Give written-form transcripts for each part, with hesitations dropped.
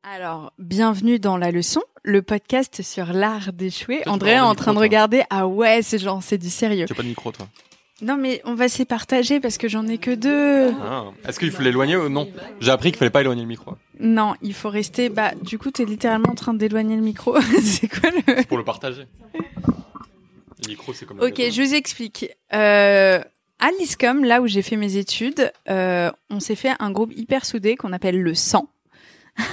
Alors, bienvenue dans La Leçon, le podcast sur l'art d'échouer. Toi, André est en train de toi. regarder. Ah ouais, c'est du sérieux. Tu as pas de micro, toi? Non, mais on va se les partager parce que j'en ai que 2. Ah. Est-ce qu'il faut l'éloigner ou non? J'ai appris qu'il fallait pas éloigner le micro. Non, il faut rester. Bah, du coup, t'es littéralement en train d'éloigner le micro. C'est quoi le... C'est pour le partager. Le micro, c'est comme le Ok, gâteau. je vous explique. À l'ISCOM, là où j'ai fait mes études, on s'est fait un groupe hyper soudé qu'on appelle le 100.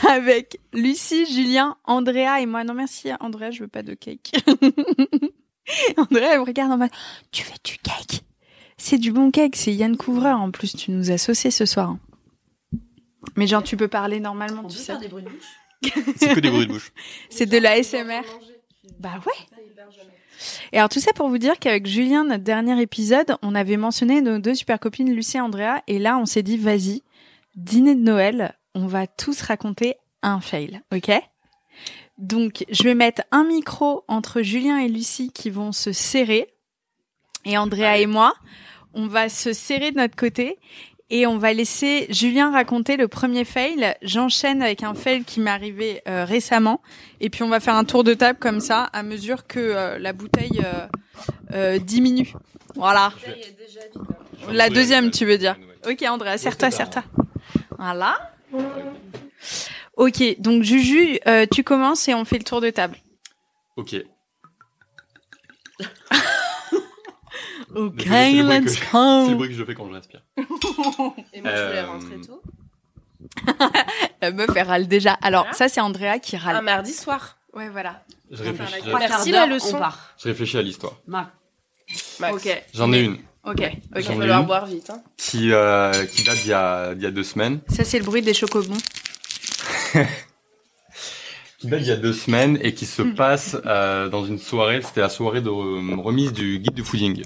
Avec Lucie, Julien, Andrea et moi. Non merci Andrea, je veux pas de cake. Andrea, elle me regarde en mode « Tu veux du cake ?» C'est du bon cake, c'est Yann Couvreur. En plus, tu nous as saucé ce soir. Mais genre, tu peux parler normalement, On tu peut sais. faire des bruits de bouche. C'est que des bruits de bouche. C'est de la SMR. Bah ouais. Et alors tout ça pour vous dire qu'avec Julien, notre dernier épisode, on avait mentionné nos 2 super copines, Lucie et Andrea. Et là, on s'est dit « Vas-y, dîner de Noël, on va tous raconter un fail, ok ?» Donc, je vais mettre un micro entre Julien et Lucie qui vont se serrer. Et Andrea et moi, on va se serrer de notre côté. Et on va laisser Julien raconter le premier fail. J'enchaîne avec un fail qui m'est arrivé récemment. Et puis, on va faire un tour de table comme ça, à mesure que la bouteille diminue. Voilà. La deuxième, tu veux dire. Ok, Andrea, serre-toi. Voilà. Ok, donc Juju, tu commences et on fait le tour de table. Ok. Ok, Désolé, let's c'est le go. bruit que je fais quand je respire. Et moi, je voulais rentrer tôt. La meuf, elle râle déjà. Alors, Voilà. ça, c'est Andrea qui Un râle. mardi soir. Ouais, voilà. Je réfléchis, Merci la leçon. On part. je réfléchis à l'histoire. Max. Ok. J'en ai une Ok. Il J'en ai va falloir une. boire vite. Hein. qui date d'il y a 2 semaines. Ça, c'est le bruit des chocobons. Qui date d'il y a 2 semaines et qui se passe dans une soirée. C'était la soirée de remise du guide du fooding.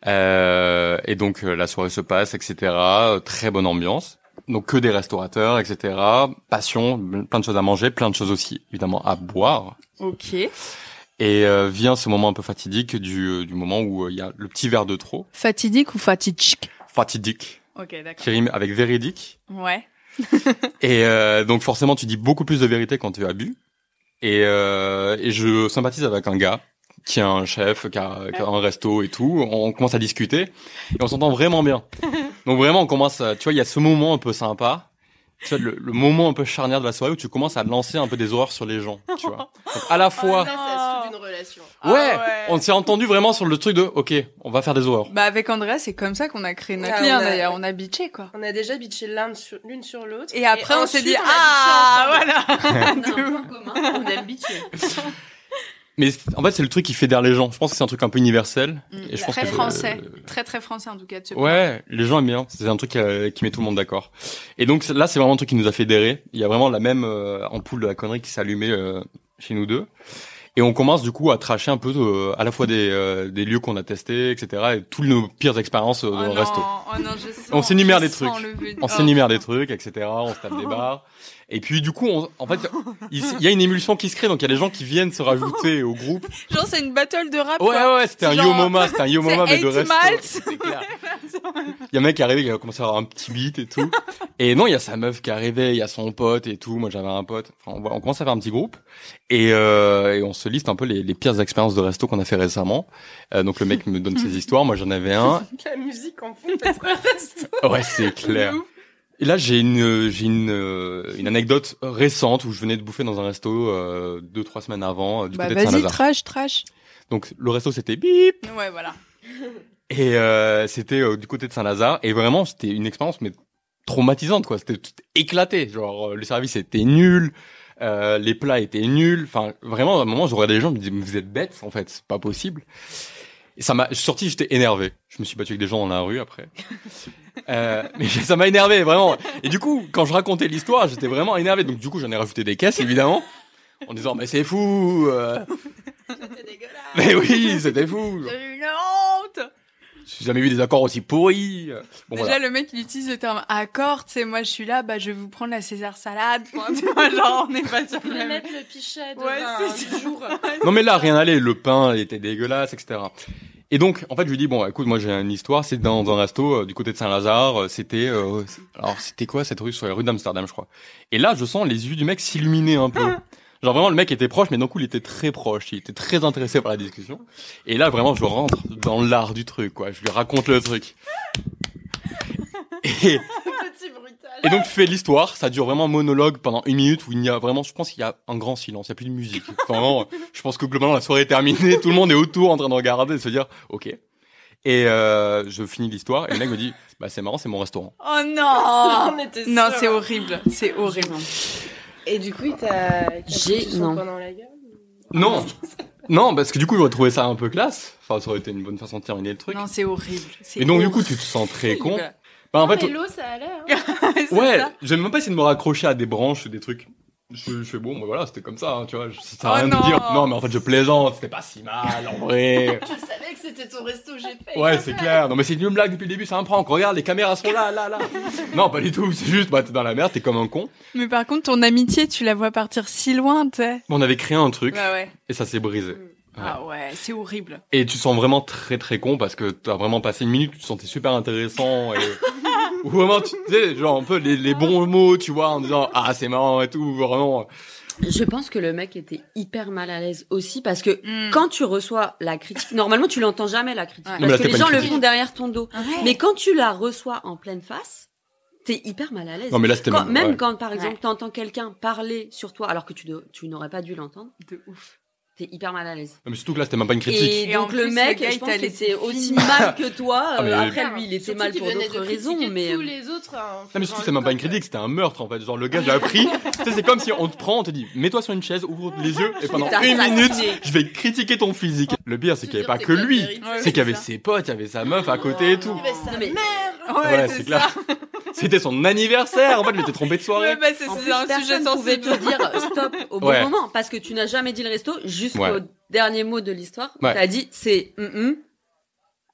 Et donc la soirée se passe, etc. Très bonne ambiance. Donc que des restaurateurs, etc. Passion, plein de choses à manger, plein de choses aussi évidemment à boire. Ok. Et vient ce moment un peu fatidique du moment où il y a le petit verre de trop. Fatidique ou fatidique? Fatidique, Ok, d'accord. qui rime avec véridique. Ouais. Et donc forcément tu dis beaucoup plus de vérité quand tu as bu. Et je sympathise avec un gars qui est un chef, qui a un resto et tout. On commence à discuter et on s'entend vraiment bien. Donc vraiment on commence, tu vois, il y a ce moment un peu sympa. Tu vois, le moment un peu charnière de la soirée où tu commences à lancer un peu des horreurs sur les gens, tu vois. Donc, à la fois, Ça, c'est la suite d'une relation. Ah ouais, ouais. on s'est entendu vraiment sur le truc de, ok, on va faire des horreurs. Bah, avec Andrea, c'est comme ça qu'on a créé notre Ah, lien, on a- d'ailleurs. On a bitché, quoi. On a déjà bitché l'une sur l'autre. Et après, on s'est ensuite, dit, on a ah, bitché ensemble. voilà. On a un point commun, on aime bitcher. Mais en fait, c'est le truc qui fédère les gens. Je pense que c'est un truc un peu universel. Et je pense Très que, français. Très, très français, en tout cas, de ce point. Ouais, les gens aiment bien. C'est un truc qui met tout le monde d'accord. Et donc là, c'est vraiment un truc qui nous a fédérés. Il y a vraiment la même ampoule de la connerie qui s'est allumée chez nous deux. Et on commence du coup à tracher un peu à la fois des lieux qu'on a testés, etc. et toutes nos pires expériences Oh dans le non, resto. oh non, je sens, On s'énumère je des trucs. sens le venu. On s'énumère des trucs, etc. On se tape des barres. Et puis du coup, en fait, il y a une émulsion qui se crée. Donc il y a des gens qui viennent se rajouter au groupe. Genre, c'est une battle de rap, Ouais, quoi. ouais, c'était C'est un genre- Yo-Moma, mais de 80 resto. miles. C'est clair. Il y a un mec qui est arrivé, qui a commencé à avoir un petit beat et tout. Et non, il y a sa meuf qui est arrivée, il y a son pote et tout. Moi, j'avais un pote. Enfin, on commence à faire un petit groupe. Et on se liste un peu les pires expériences de resto qu'on a fait récemment. Donc le mec me donne ses histoires. Moi, j'en avais un. La musique en fond, parce que resto. Ouais, c'est clair. Et là, j'ai une anecdote récente où je venais de bouffer dans un resto 2-3 semaines avant du Bah, côté de vas-y, Saint-Lazare. trash. Donc le resto c'était bip Ouais, voilà. et c'était du côté de Saint-Lazare et vraiment c'était une expérience mais traumatisante quoi. C'était tout éclaté. Genre le service était nul, les plats étaient nuls. Enfin vraiment à un moment j'aurais des gens qui me disaient mais vous êtes bêtes en fait, c'est pas possible. Et ça m'a, je suis sorti, j'étais énervé. Je me suis battu avec des gens dans la rue après. Mais ça m'a énervé, vraiment. Et du coup, quand je racontais l'histoire, j'étais vraiment énervé. Donc du coup, j'en ai rajouté des caisses, évidemment. En disant, mais c'est fou. C'était dégueulasse. Mais oui, c'était fou. C'est une honte. J'ai jamais vu des accords aussi pourris. Bon, Déjà, voilà. le mec, il utilise le terme accord, tu sais, moi, je suis là, bah, je vais vous prendre la César salade. Enfin, tu vois, genre, on n'est pas sur Je le voulais même. mettre le pichet de Ouais, vin c'est du jour. Non, mais là, rien allait. Le pain était dégueulasse, etc. Et donc, en fait, je lui dis, bon, écoute, moi, j'ai une histoire, c'est dans un resto du côté de Saint-Lazare, c'était quoi cette rue sur les rues d'Amsterdam, je crois. Et là, je sens les yeux du mec s'illuminer un peu. Genre vraiment, le mec était proche, mais d'un coup, il était très proche, il était très intéressé par la discussion. Et là, vraiment, je rentre dans l'art du truc, quoi. Je lui raconte le truc. Et... Petit brutal. Et donc, je fais l'histoire, ça dure vraiment un monologue pendant 1 minute où il y a vraiment, je pense qu'il y a un grand silence, il y a plus de musique. Enfin, vraiment, je pense que globalement, la soirée est terminée, tout le monde est autour en train de regarder et de se dire, ok. Et je finis l'histoire et le mec me dit, bah c'est marrant, c'est mon restaurant. Oh non. On était Non, sûrs. c'est horrible. C'est horrible. Et du coup, il t'a foutu son non. poing dans la gueule? Non, non, parce que du coup, j'aurais trouvé ça un peu classe. Enfin, ça aurait été une bonne façon de terminer le truc. Non, c'est horrible. Et donc, du coup, tu te sens très con. Bah, en Non, fait, mais l'eau, ça allait. Hein. ouais, j'aime même pas essayer de me raccrocher à des branches ou des trucs. Je fais bon, bah voilà, c'était comme ça, hein, tu vois. Ça sert à Oh rien non. de dire, non, mais en fait, je plaisante, c'était pas si mal, en vrai. Je savais que c'était ton resto, j'ai fait. Ouais, c'est clair. Non, mais c'est une blague depuis le début, ça me prend. Regarde, les caméras sont là. Non, pas du tout. C'est juste, bah, t'es dans la merde, t'es comme un con. Mais par contre, ton amitié, tu la vois partir si loin, tu sais. On avait créé un truc Ouais. et ça s'est brisé. Ah ouais, c'est horrible. Et tu te sens vraiment très très con parce que t'as vraiment passé 1 minute, tu te sentais super intéressant et ou vraiment tu sais genre un peu les bons mots, tu vois, en disant ah c'est marrant et tout, vraiment. Je pense que le mec était hyper mal à l'aise aussi parce que quand tu reçois la critique, normalement tu l'entends jamais la critique Ouais. Non, mais là, parce que c'était les pas gens une le font derrière ton dos. Ouais. Mais quand tu la reçois en pleine face, t'es hyper mal à l'aise. Non mais là c'était Même ouais. quand par exemple Ouais. t'entends quelqu'un parler sur toi alors que tu n'aurais pas dû l'entendre, De ouf. t'es hyper mal à l'aise. Non, mais surtout que là c'était même pas une critique. Et Et en donc le plus, mec, le gars, je il pense t'a qu'il laissé était aussi finir. mal que toi. Ah, mais- Après lui, il était Surtout mal qu'il pour venait d'autres de raisons, critiquer mais tous les autres. Hein, Non mais surtout c'est même pas une critique, c'était un meurtre en fait. Genre le gars j'ai appris, tu sais c'est comme si on te prend, on te dit mets-toi sur une chaise, ouvre les yeux et pendant t'ai 1 minute assassiné. je vais critiquer ton physique. Le pire c'est qu'il y avait pas Tes que potes lui, méritent, Ouais, c'est qu'il y avait ça. ses potes, il y avait sa meuf à côté et tout. Il y avait sa Non, mais- mère. Ouais, c'est clair. C'était son anniversaire, en fait, il était trompé de soirée. Ouais, bah c'est En c'est plus, un sujet personne pouvait sensible. te dire stop au bon Ouais. moment parce que tu n'as jamais dit le resto jusqu'au Ouais. dernier mot de l'histoire. Ouais. T'as dit c'est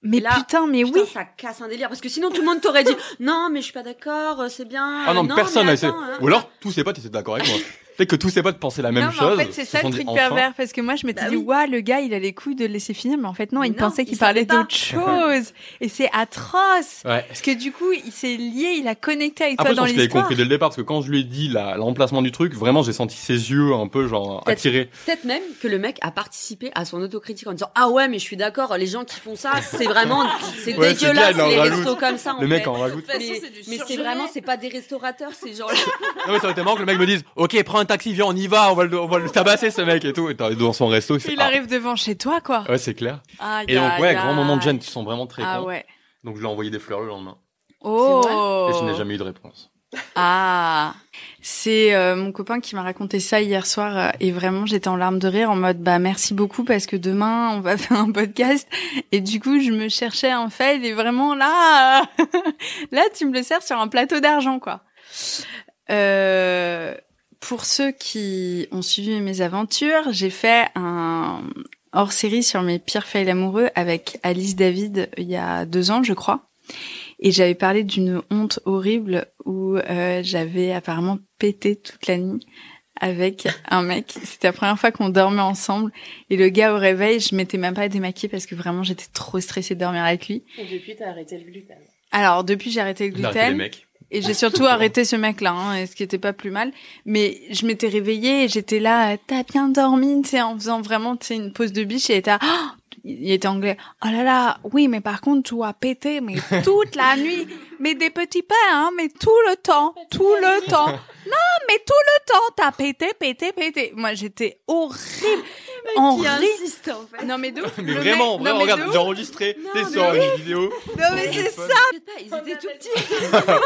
Mais là, putain, mais Putain, oui. ça casse un délire parce que sinon tout le monde t'aurait dit non mais je suis pas d'accord, c'est bien. Ah non, personne n'a mais essayé. attends, hein. Ou alors, tous ses potes étaient d'accord avec moi. Peut-être que tous ses potes pensaient la même Non, mais chose. en fait, c'est se ça sont le dit, truc enfin. pervers, parce que moi, je m'étais Bah dit, oui. waouh, le gars, il a les couilles de le laisser finir, mais en fait, non, il Non, pensait qu'il il parlait savait pas. d'autre chose. Et c'est atroce. Ouais. Parce que du coup, il s'est lié, il a connecté avec Après, toi je dans pense qu'il avait l'histoire. compris dès le départ, parce que quand je lui ai dit l'emplacement du truc, vraiment, j'ai senti ses yeux un peu, genre, Peut-être. attirés. Peut-être même que le mec a participé à son autocritique en disant ah ouais mais je suis d'accord, les gens qui font ça c'est vraiment c'est Ouais, c'est dégueulasse clair, il en les rajoute. restos comme ça. Le mec fait. en rajoute. De toute façon, Mais, c'est du mais c'est surgelé. vraiment c'est pas des restaurateurs, c'est genre Non, mais ça aurait été marrant que le mec me dise, ok, prends un taxi, viens, on y va, on va le tabasser, ce mec, et tout. Et dans son resto, il fait, Il arrive devant chez toi, quoi. Ouais, c'est clair. Aïe, Et donc, ouais, aïe, grand moment de aïe. gêne, tu sens vraiment très Ah con. ouais. Donc, je lui ai envoyé des fleurs le lendemain. Oh. Et je n'ai jamais eu de réponse. Ah, c'est mon copain qui m'a raconté ça hier soir et vraiment j'étais en larmes de rire en mode bah merci beaucoup parce que demain on va faire un podcast et du coup je me cherchais un fail et vraiment là là tu me le sers sur un plateau d'argent quoi. Pour ceux qui ont suivi mes aventures, j'ai fait un hors-série sur mes pires fails amoureux avec Alice David il y a 2 ans je crois. Et j'avais parlé d'une honte horrible où j'avais apparemment pété toute la nuit avec un mec. C'était la première fois qu'on dormait ensemble. Et le gars au réveil, je m'étais même pas démaquillée parce que vraiment j'étais trop stressée de dormir avec lui. Et depuis, t'as arrêté le gluten. Alors depuis j'ai arrêté le J'ai arrêté les gluten. mecs. Et j'ai surtout arrêté ce mec-là, hein, et ce qui était pas plus mal. Mais je m'étais réveillée et j'étais là, t'as bien dormi, tu sais, en faisant vraiment, tu sais, une pause de biche et il était là, il était anglais. Oh là là, oui, mais par contre, tu as pété, mais toute la nuit. Mais des petits pains, hein, mais tout le temps. Non, mais tout le temps, t'as pété. Moi, j'étais horrible. On qui rit. insiste en fait. Non, mais d'où? Mais vraiment, non, mais regarde, de ouf. j'ai enregistré, Non, t'es mais sur oui. une vidéo. Non, mais c'est ça. T'inquiète pas, ils étaient tout petits.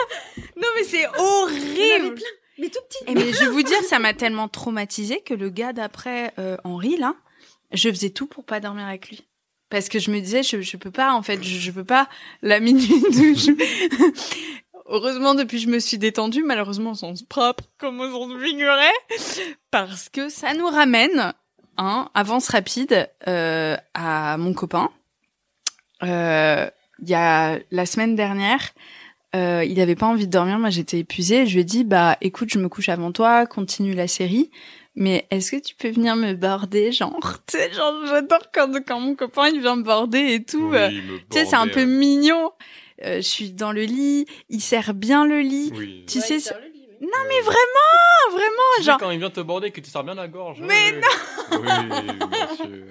Non, mais c'est Il y en avait horrible. plein, mais tout petits. Et mais je vais vous dire, ça m'a tellement traumatisée que le gars d'après Henri, là, je faisais tout pour pas dormir avec lui. Parce que je me disais, je peux pas, en fait, je peux pas la minute où Heureusement, depuis, je me suis détendue, malheureusement, au sens propre, comme on s'en figurait, parce que ça nous ramène, avance rapide, à mon copain. Il y a la semaine dernière, il avait pas envie de dormir, moi j'étais épuisée, je lui ai dit, bah, écoute, je me couche avant toi, continue la série, mais est-ce que tu peux venir me border, genre, tu sais, genre, j'adore quand mon copain il vient me border et tout. Oui, Tu sais, c'est un peu mignon. Je suis dans le lit, il serre bien le lit. Oui. Tu sais, c'est le lit, oui. non mais vraiment, Tu sais, genre. quand il vient te border, que tu sers bien la gorge. Mais non. Oui, monsieur.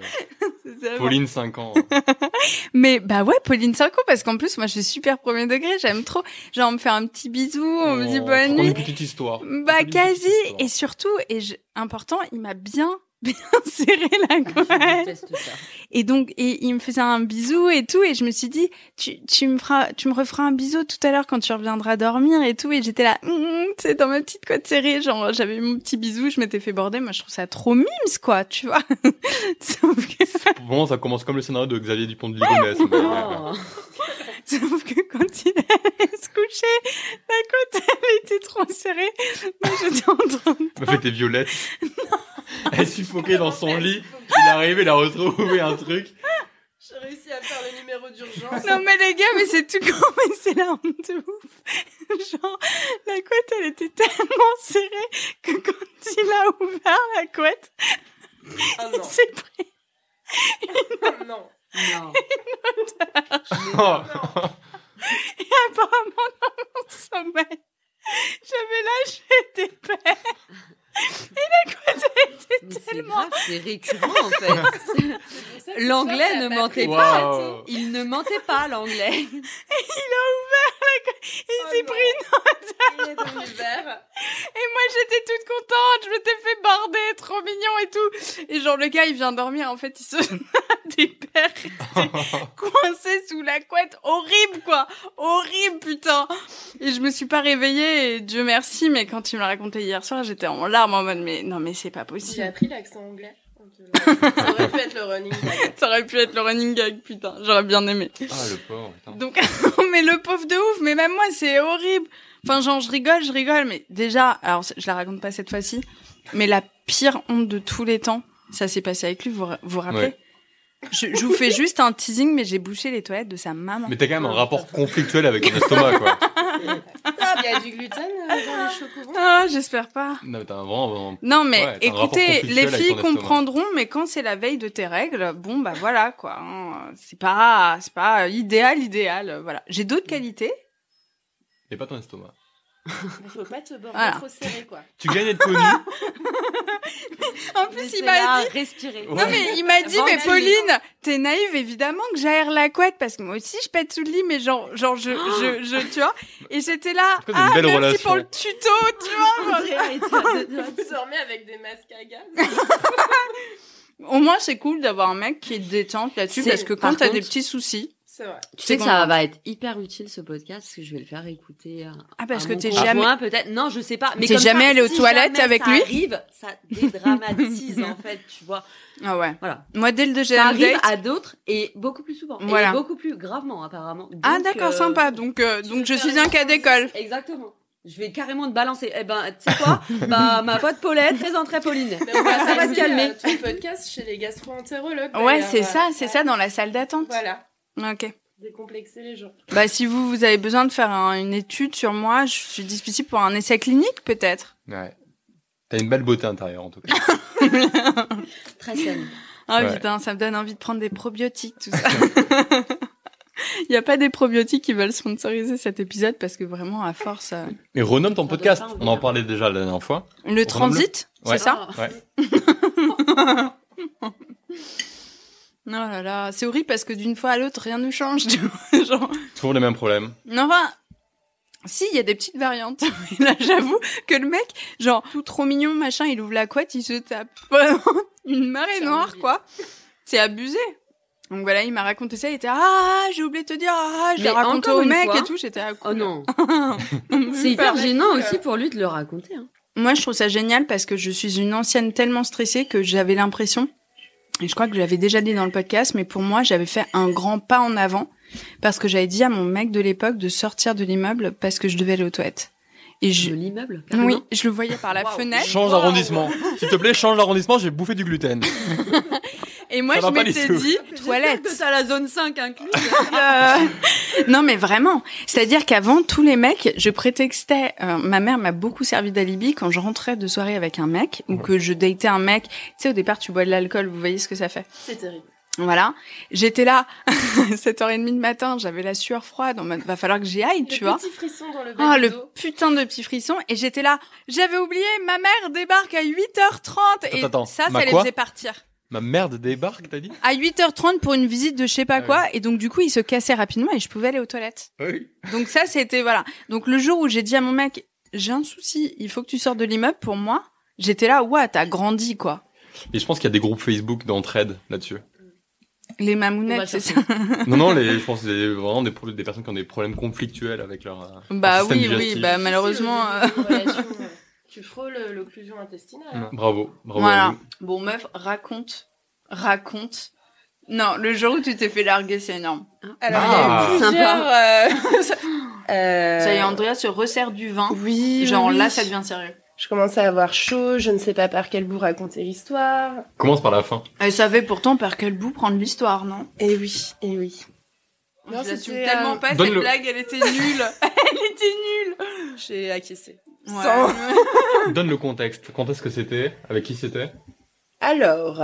C'est Pauline, 5 ans. Mais bah ouais, Pauline 5 ans, parce qu'en plus moi je suis super premier degré, j'aime trop. Genre on me fait un petit bisou, on me dit bonne nuit. Une petite histoire. Bah quasi, et surtout, important, il m'a bien serré la Je couette. déteste ça. Et donc, il me faisait un bisou et tout, et je me suis dit, tu me referas un bisou tout à l'heure quand tu reviendras dormir et tout, et j'étais là, tu sais, dans ma petite couette serrée, genre, j'avais eu mon petit bisou, je m'étais fait border, moi je trouve ça trop mimes, quoi, tu vois. Sauf que... Pour moi, ça commence comme le scénario de Xavier Dupont de Ligonnès. Oh. Sauf que quand il allait se coucher, la côte, elle était trop serrée. Moi, j'étais en train de... m'a fait tes violettes. Elle suffoquait dans son lit. Il est arrivé, il a retrouvé un truc. J'ai réussi à faire le numéro d'urgence. Non, mais les gars, mais c'est tout con, mais c'est la honte de ouf. Genre, la couette, elle était tellement serrée que quand il a ouvert la couette, Ah il non. s'est pris Non. Non. Oh. Et apparemment, dans mon sommeil, j'avais lâché des pères. Et la couette, elle était Mais c'est tellement... grave, c'est récurrent en fait. L'anglais ne mentait pas. Waouh. Il ne mentait pas, l'anglais. Il a ouvert la couette. Il s'est pris une... Il est devenu vert. Et moi, j'étais toute contente. Je m'étais fait border, trop mignon et tout. Et genre, le gars, il vient dormir. En fait, il se... des pères coincés sous la couette. Horrible, quoi. Horrible, putain. Et je me suis pas réveillée. Et Dieu merci. Mais quand il me l'a raconté hier soir, j'étais en larmes en mode, mais non, mais c'est pas J'ai possible. appris l'accent anglais. Ça aurait pu être le running gag. Ça aurait pu être le running gag, putain. J'aurais bien aimé. Ah, le pauvre, putain. Donc, mais le pauvre de ouf, mais même moi, c'est horrible. Enfin, genre, je rigole, mais déjà, alors, je la raconte pas cette fois-ci, mais la pire honte de tous les temps, ça s'est passé avec lui, vous vous rappelez? Ouais. Je vous fais juste un teasing, mais j'ai bouché les toilettes de sa maman. Mais t'as quand même un rapport conflictuel avec ton estomac, quoi. Il y a du gluten dans les chocobons. Ah, j'espère pas. Non, mais t'as vraiment... Non, mais Ouais, t'as un rapport écoutez, conflictuel les avec filles ton estomac. comprendront, mais quand c'est la veille de tes règles, bon, bah voilà, quoi. Hein. C'est pas idéal, voilà. J'ai d'autres qualités. Et pas ton estomac. Il faut pas te border Voilà. trop serré, quoi. Tu gagnes d'être connu. En plus, il m'a dit, respirer. Ouais. non, mais il m'a dit, mais Ventilé. Pauline, t'es naïve, évidemment que j'aère la couette, parce que moi aussi, je pète sous le lit, mais genre, je, tu vois. Et j'étais là, Après, t'as une belle merci relation. pour le tuto, tu vois. Tu dormais avec des masques à gaz. Au moins, c'est cool d'avoir un mec qui est détente là-dessus, C'est- parce que par quand t'as contre- des petits soucis. C'est vrai. Tu sais que C'est ça bon. va être hyper utile ce podcast parce que je vais le faire écouter. Ah, parce à que mon t'es conjoint, jamais, peut-être. Non, je sais pas. Mais T'es comme jamais ça, allé aux si toilettes jamais avec ça lui arrive, ça dédramatise en fait, tu vois. ah ouais. Voilà. Moi, dès le Ça deuxième arrive date. à d'autres et beaucoup plus souvent. Voilà. Et beaucoup plus gravement apparemment. Ah, Donc, d'accord, sympa. Donc veux je faire suis une un cas d'école. Exactement. Je vais carrément te balancer. Eh ben, tu sais quoi? Bah, ma pote Paulette présenterait Pauline. Mais on va Ça va se passer calmer. tout le podcast chez les gastro-entérologues. Ouais, d'ailleurs. c'est ça, dans la salle d'attente. Voilà. Ok. Décomplexer les gens. Bah, si vous avez besoin de faire une étude sur moi, je suis disponible pour un essai clinique, peut-être. Ouais. T'as une belle beauté intérieure, en tout cas. Très saine. Ah Ouais. putain, ça me donne envie de prendre des probiotiques, tout ça. Il y a pas des probiotiques qui veulent sponsoriser cet épisode parce que vraiment, à force, Mais renomme ton Ça donne podcast. pas envie, On en hein. parlait déjà la dernière fois. le transit, Ouais. c'est ça? Ah. Ouais. Non là là, c'est horrible parce que d'une fois à l'autre, rien ne change. Tu vois, genre... Toujours les mêmes problèmes. Non, enfin, si, il y a des petites variantes. Et là, j'avoue que le mec, genre, tout trop mignon, machin, il ouvre la couette, il se tape vraiment une marée noire, Chernobyl. quoi. C'est abusé. Donc voilà, il m'a raconté ça, il était, ah, j'ai oublié de te dire, ah, je l'ai Mais raconté encore au une mec fois- et tout, j'étais à Oh non. C'est C'est hyper gênant que- aussi pour lui de le raconter. Hein. Moi, je trouve ça génial parce que je suis une ancienne tellement stressée que j'avais l'impression, et je crois que je l'avais déjà dit dans le podcast, mais pour moi, j'avais fait un grand pas en avant parce que j'avais dit à mon mec de l'époque de sortir de l'immeuble parce que je devais aller aux toilettes. Et De l'immeuble. oui, carrément. je le voyais par la Waouh. fenêtre. Change d'arrondissement. S'il te plaît, change d'arrondissement, j'ai bouffé du gluten. Et moi, Ça je va pas m'étais du tout. dit, J'espère toilette. que t'as la zone 5 incluse. Non, mais vraiment. C'est-à-dire qu'avant, tous les mecs, je prétextais... ma mère m'a beaucoup servi d'alibi quand je rentrais de soirée avec un mec ou que je datais un mec. Tu sais, au départ, tu bois de l'alcool, vous voyez ce que ça fait. C'est terrible. Voilà. J'étais là, 7h30 du matin, j'avais la sueur froide, en mode, va falloir que j'y aille, tu vois. Le petit frisson dans le Ah, bas du le dos. putain de petit frisson. Et j'étais là, j'avais oublié, ma mère débarque à 8h30. Et Attends, ça ma les quoi faisait partir. Ma merde débarque, t'as dit? À 8h30 pour une visite de je sais pas Ah quoi. Et donc, du coup, il se cassait rapidement et je pouvais aller aux toilettes. Oui. Donc ça, c'était, voilà. Donc le jour où j'ai dit à mon mec, j'ai un souci, il faut que tu sortes de l'immeuble pour moi, j'étais là, ouais, t'as grandi, quoi. Et je pense qu'il y a des groupes Facebook d'entraide là-dessus. Les On va mamounettes, le c'est ça. chercher. Non, je pense que c'est vraiment des personnes qui ont des problèmes conflictuels avec leur Bah système oui, digestif. oui, bah malheureusement. Une relation, tu frôles l'occlusion intestinale. Hein. Bravo à Voilà. vous. Bon, meuf, raconte. Non, le jour où tu t'es fait larguer, c'est énorme. Alors, Ah. il y a eu plusieurs... Ça y est, Andrea se resserre du vin. Oui, Genre oui. là, ça devient sérieux. Je commence à avoir chaud, je ne sais pas par quel bout raconter l'histoire. Commence par la fin. Elle savait pourtant par quel bout prendre l'histoire, non? Et oui, et oui. Non, Je l'assume c'était, tellement pas, Donne cette le- blague, elle était nulle. Elle était nulle. J'ai acquiescé. Ouais. Sans- Donne le contexte. Quand est-ce que c'était? Avec qui c'était? Alors,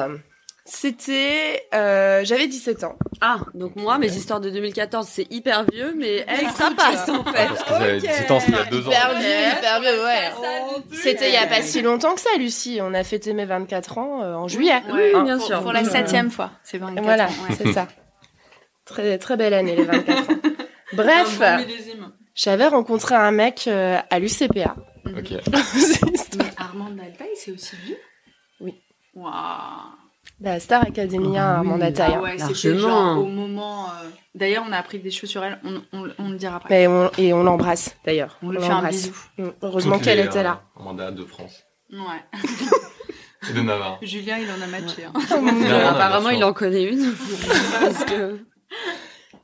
c'était... j'avais 17 ans. Ah, donc moi, mes histoires de 2014, c'est hyper vieux, mais elle, ça Écoute, passe en fait. Parce que vous avez 17 ans, c'était il y a 2 ans. Hyper vieux, ouais. C'était il y a pas si longtemps que ça, Lucie. On a fêté mes 24 ans en juillet. Oui, Hein. bien sûr. Pour la 7e fois. C'est 24 Voilà, ans, ouais. c'est ça. Très, très belle année, les 24 ans. Bref, Un bon millésime. j'avais rencontré un mec à l'UCPA. Ok. Mais Armand Altaï, c'est aussi vieux? Oui. Waouh. La Star Academia Ah oui. Armanda Taille. Ah ouais, c'était largement. genre au moment... D'ailleurs, on a appris des choses sur elle, on le dira après. Mais on l'embrasse, d'ailleurs. On lui fait un l'embrasse. bisou. Heureusement Toutes qu'elle les, était là. Amanda de France. Ouais. Et de Navarre. Julien, il en a matché. Hein. Bien, Apparemment, bien il sûr. en connaît une. Parce que...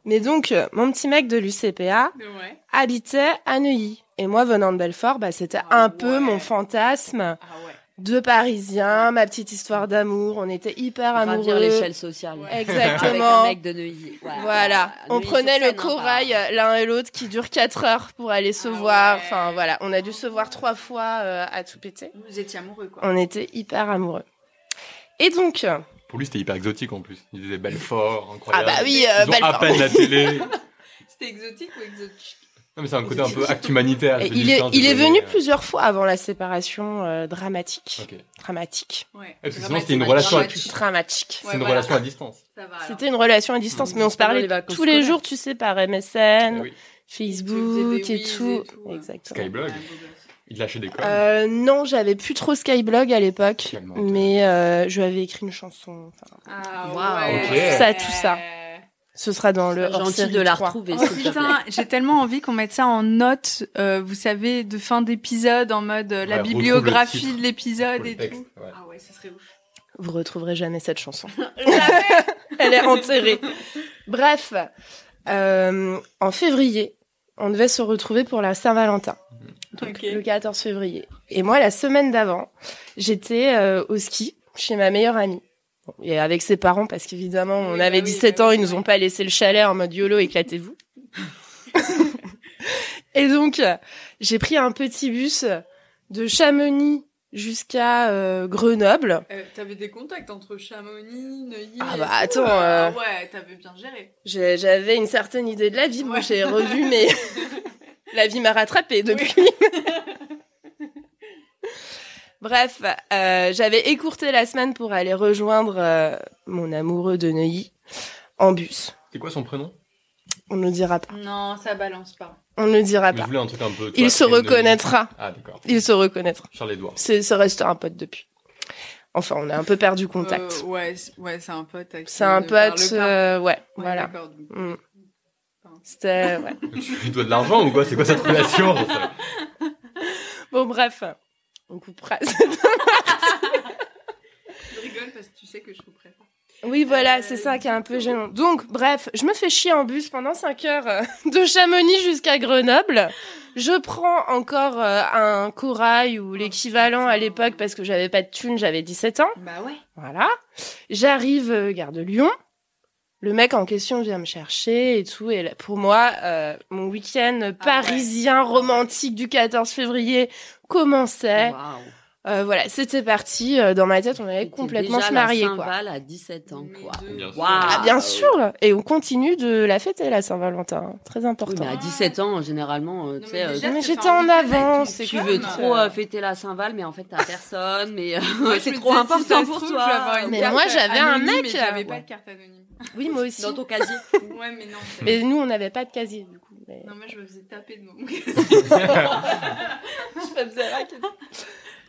Mais donc, mon petit mec de l'UCPA Ouais. habitait à Neuilly. Et moi, venant de Belfort, bah, c'était Ah un peu ouais. mon fantasme Ah ouais. de Parisien, ma petite histoire d'amour. On était hyper Gravir amoureux. l'échelle sociale. Ouais. Avec Exactement. un mec de Neuilly. Voilà, on Neuilly prenait sur le Seine, hein, corail l'un et l'autre qui dure 4 heures pour aller se Ah voir. ouais. Enfin voilà, on a dû se voir 3 fois à tout péter. Vous étiez amoureux, quoi. On était hyper amoureux. Et donc, Pour lui, c'était hyper exotique en plus. Il disait Belfort, ah incroyable. bah oui, Ils ont Belfort. à peine la télé. C'était exotique ou exotique? Non, mais c'est un côté un peu acte humanitaire. Et Je me dis, il est, tiens, il est désolé, venu plusieurs fois avant la séparation dramatique. Ok. Dramatique. Ouais. Parce que sinon, c'était une relation à Dramatique. Dramatique. C'est une voilà. relation à distance. Ça va, alors. C'était une relation à distance, mais on se Pendant parlait les vacances tous les scolaires. jours, tu sais, par Eh MSN, oui. Facebook Tu faisais et des whiz tout. et tout, Exactement. Skyblog. Ouais, beau gosse. Il lâchait des coms. Non, j'avais plus trop Skyblog à l'époque, Tellement. mais je lui avais écrit une chanson. Enfin, Ah Waouh. ouais. Ok. Ça, tout ça. ce sera dans le Gentil hors-série de la 3. retrouver, Oh, s'il te plaît. putain, j'ai tellement envie qu'on mette ça en note, vous savez, de fin d'épisode, en mode la Ouais, retrouve le bibliographie titre. de l'épisode Le et texte, tout. ouais. Ah ouais, ce serait ouf. Vous retrouverez jamais cette chanson. Jamais. Elle est enterrée. Bref, en février, on devait se retrouver pour la Saint-Valentin. Donc, Ok. le 14 février. Et moi, la semaine d'avant, j'étais au ski chez ma meilleure amie. Bon, et avec ses parents, parce qu'évidemment, on Oui, avait bah oui, 17 bah ans, oui, ils nous ont ouais. pas laissé le chalet en mode YOLO, éclatez-vous. Et donc, j'ai pris un petit bus de Chamonix jusqu'à Grenoble. T'avais des contacts entre Chamonix, Neuilly. Ah et bah, tout, attends, ouais, t'avais bien géré. J'avais une certaine idée de la vie. Bon, Ouais. j'ai revu, mais la vie m'a rattrapée depuis. Bref, j'avais écourté la semaine pour aller rejoindre mon amoureux de Neuilly en bus. C'est quoi son prénom? On ne le dira pas. Non, ça balance pas. On ne le dira Mais je pas. voulais un truc un peu. tu Il vois, se très reconnaîtra. Ah, d'accord. Il se reconnaîtra. Charles-Édouard. Ça reste un pote depuis. Enfin, on a un peu perdu contact. Ouais, c'est un pote. à qui C'est un on ne parle pote, pas. ouais, Ouais, voilà. d'accord, donc. Mm. C'était, ouais. Tu lui dois de l'argent ou quoi? C'est quoi cette relation? Bon, bref. On coupera. Je rigole parce que tu sais que je couperai pas. Oui, voilà, c'est ça qui est un peu gênant. Donc, bref, je me fais chier en bus pendant 5 heures de Chamonix jusqu'à Grenoble. Je prends encore un corail ou l'équivalent à l'époque parce que j'avais pas de thune, j'avais 17 ans. Bah ouais. Voilà. J'arrive gare de Lyon. Le mec en question vient me chercher et tout. Et là, pour moi, mon week-end parisien romantique du 14 février commençait. Waouh. Voilà, c'était parti. Dans ma tête, on allait complètement se marier, quoi. Saint-Val à 17 ans, quoi. Bien sûr. Waouh. Ah, bien sûr. Et on continue de la fêter, la Saint-Valentin. Hein. Très Oui, important. mais à 17 ans, généralement, tu sais, mais j'étais en avance. tu veux trop fêter la Saint-Val, mais en fait, t'as personne, mais Moi, c'est je me trop disais, important si ça se pour trouve, toi. je vais avoir une Mais carte moi, j'avais un anonyme, mec, mais j'avais pas ouais. de carte anonyme. Oui, moi aussi. Dans ton casier. Ouais, mais non. Mais nous, on n'avait pas de casier, du coup. Mais... Non, moi, je me faisais taper de mon je me faisais raqueter.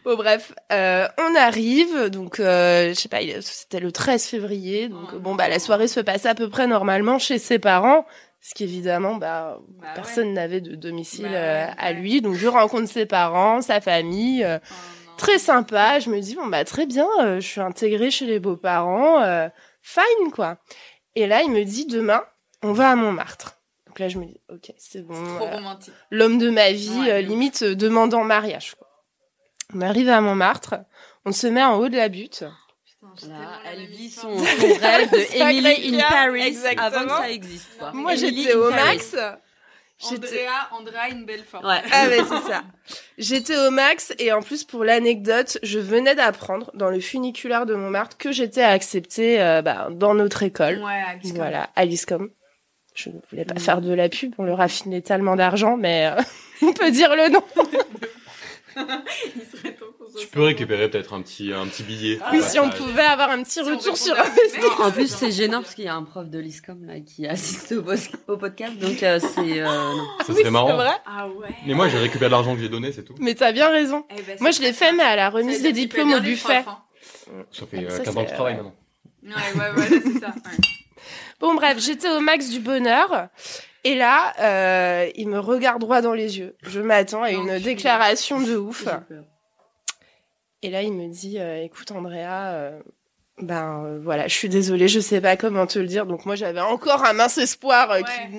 Bon, bref, on arrive, donc, je sais pas, c'était le 13 février, donc, la soirée se passait à peu près normalement chez ses parents, parce qu'évidemment, personne n'avait de domicile à lui, donc je rencontre ses parents, sa famille, très sympa, je me dis, très bien, je suis intégrée chez les beaux-parents, fine, quoi. Et là, il me dit, demain, on va à Montmartre. Donc là, je me dis, ok, c'est bon. Trop romantique. L'homme de ma vie, limite, demande en mariage, quoi. On arrive à Montmartre, on se met en haut de la butte. Là, elle vit son rêve de Emily in Paris Exactement. avant que ça existe, quoi. Moi, Emily j'étais in au Paris. max. Andrea in Belfort. Ouais. Ah ouais, c'est ça. J'étais au max et en plus, pour l'anecdote, je venais d'apprendre dans le funiculaire de Montmartre que j'étais acceptée dans notre école. Ouais, Alice. Voilà, Alicecom. Je ne voulais pas faire de la pub, on leur a filé tellement d'argent, mais on peut dire le nom. Il serait temps qu'on Tu peux récupérer peut-être un petit billet. Oui, si on pouvait avoir un petit retour sur investissement. Non, en plus, c'est gênant parce qu'il y a un prof de l'ISCOM là qui assiste au podcast, donc c'est non. Ça serait marrant. C'est vrai. Ah ouais. Mais moi, j'ai récupéré l'argent que j'ai donné, c'est tout. Mais t'as bien raison. Eh ben, Moi, c'est je l'ai très fait, mais à la Ça remise veut des dire qu'il diplômes paye au bien les buffet. profs, hein. Ça fait Ça, 15 ans que je c'est- travaille ouais. maintenant. Ouais, voilà, c'est ça. Ouais. Bon, bref, j'étais au max du bonheur. Et là, il me regarde droit dans les yeux. Je m'attends à une déclaration de ouf. J'ai peur. Et là, il me dit, écoute, Andrea, voilà, je suis désolée, je sais pas comment te le dire. Donc moi, j'avais encore un mince espoir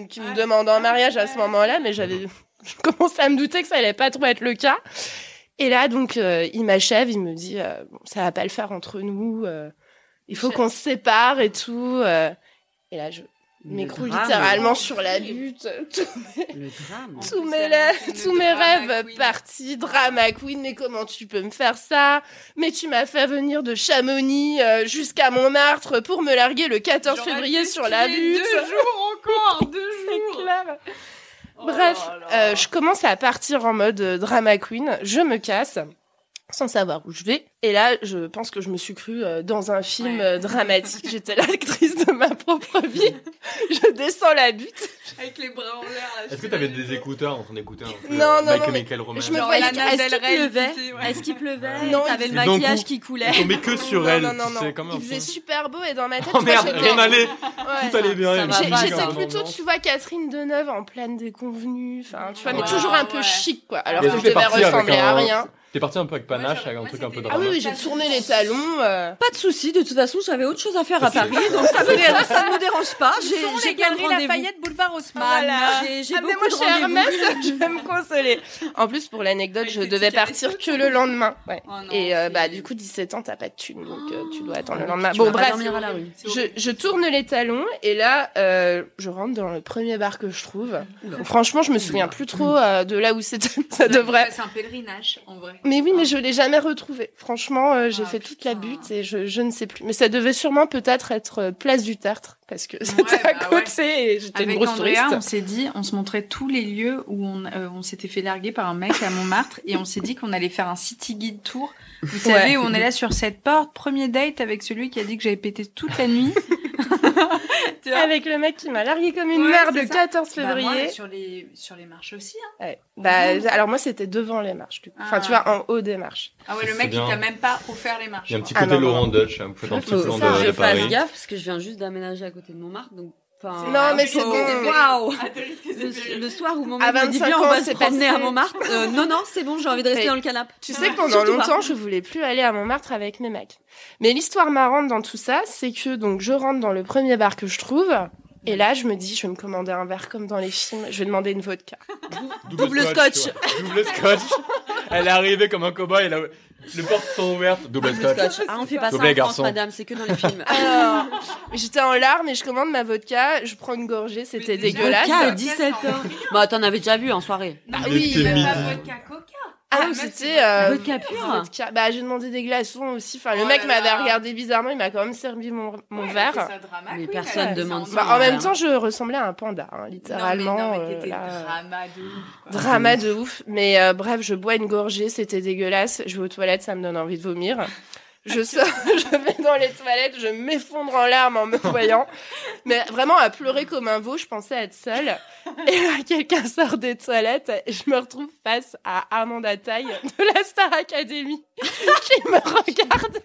qui me demande en mariage à ce moment-là, mais je commençais à me douter que ça allait pas trop être le cas. Et là, donc, il m'achève, il me dit, ça va pas le faire entre nous, il faut qu'on se sépare et tout. Et là, je m'écroule drame. littéralement sur la butte. Le drame. Tous mes rêves partis, drama queen, mais comment tu peux me faire ça? Mais tu m'as fait venir de Chamonix jusqu'à Montmartre pour me larguer le 14 février sur la butte. 2 jours encore, 2 C'est jours. clair. Oh Bref, là là. je commence à partir en mode drama queen, je me casse sans savoir où je vais. Et là, je pense que je me suis crue dans un film dramatique. J'étais l'actrice de ma propre vie. Je descends la butte. Avec les bras en l'air. là, je Est-ce que fais t'avais la- des écouteurs en train d'écouter un peu Non, non, My non, Chemical Romance? je me Genre voyais- Lana Est-ce Del qu'il Rey, pleuvait? tu sais, ouais. Est-ce qu'il pleuvait? Non, T'avais il le faisait- d'un maquillage coup. qui coulait. Il tombait que sur elle, non, tu sais, comme un il faisait fond. super beau et dans ma tête, Oh moi, merde, j'étais- rien n'allait. Ouais. Tout allait bien. ça il me va dit pas, qu'à J'étais un plutôt, moment- tu vois, Catherine Deneuve en pleine déconvenue. Enfin, tu vois, mais Ouais, toujours un peu ouais. chic, quoi. Alors Mais que je t'es devais parti avec ressembler à rien. T'es parti un peu avec panache, Moi, avec un moi, truc un peu c'était- Ah oui, drama. oui, j'ai tourné les talons. Pas de souci, de toute façon, j'avais autre chose à faire à Paris, donc ça me dérange pas. J'ai plein de rendez-vous. Boulevard Haussmann. Voilà. J'ai Amenez-moi beaucoup de chez Hermès, rendez-vous. je vais me consoler. En plus, pour l'anecdote, Avec je des devais tickets partir resto, que le lendemain. Ouais. Oh non, Et c'est- du coup, 17 ans, t'as pas de thune, donc tu dois attendre le lendemain. Tu Bon, vas pas bref, dormir à la rue. je tourne les talons et là, je rentre dans le premier bar que je trouve. Donc, franchement, je me souviens plus trop de là où c'était. Ça devrait. C'est un pèlerinage, en vrai. Mais oui, mais je l'ai jamais retrouvé. Franchement, j'ai Ah, fait toute la putain. butte et je ne sais plus. Mais ça devait sûrement peut-être être place du Tertre parce que c'était à bah côté et j'étais une Avec grosse Andrea, touriste. on s'est dit, on se montrait tous les lieux où on s'était fait larguer par un mec à Montmartre et on s'est dit qu'on allait faire un city guide tour. Vous savez, où on est là sur cette porte, premier date avec celui qui a dit que j'avais pété toute la nuit. Tu vois Avec le mec qui m'a largué comme une Ouais, merde c'est le ça. 14 Bah, février. moi, sur les marches aussi. Hein. Ouais. Alors moi c'était devant les marches. Du coup. Enfin Ah. tu vois en haut des marches. Ah ouais, le C'est mec, il bien. t'a même pas offert les marches. Il y a un quoi. petit Ah côté non, non, Laurent non. Dutch, hein, vous faites un petit Faut plan ça, de Je fasse Paris. gaffe parce que je viens juste d'aménager à côté de Montmartre, donc. enfin, Non, mais c'est faut- bon. Waouh! Ah, t'as vu que c'est périlleux. Le soir où mon À mec me dit 25 bien, on ans, va se c'est promener passé. à Montmartre. Non, c'est bon, j'ai envie de rester Mais- dans le canapé. Tu sais que Ouais, pendant surtout longtemps pas. je voulais plus aller à Montmartre avec mes mecs. Mais l'histoire marrante dans tout ça, c'est que donc je rentre dans le premier bar que je trouve. Et là, je me dis, je vais me commander un verre comme dans les films. Je vais demander une vodka. Double scotch. tu vois. Double scotch. Elle est arrivée comme un cow-boy. Les portes sont ouvertes, double scotch. Ah, on fait pas ça Doublé, en France, garçon. madame, c'est que dans les films. Alors, j'étais en larmes et je commande ma vodka, je prends une gorgée, c'était dégueulasse. Vodka à 17 ans. Bah, t'en avais déjà vu en soirée. Bah Il oui. était mis. La vodka coca. Ah, moi, c'était Vodka pure. vodka. Bah j'ai demandé des glaçons aussi. Enfin le Oh mec là m'avait là. regardé bizarrement, il m'a quand même servi mon verre. Mais personne demande ça. Bah, en même temps, je ressemblais à un panda, hein, littéralement. Non, mais t'étais là, drama de ouf. quoi. drama de ouf. Mais bref, je bois une gorgée, c'était dégueulasse. Je vais aux toilettes, ça me donne envie de vomir. Je sors, je vais dans les toilettes, je m'effondre en larmes en me voyant. Mais vraiment à pleurer comme un veau, je pensais être seule. Et là, quelqu'un sort des toilettes et je me retrouve face à Amanda Taille de la Star Academy qui me regarde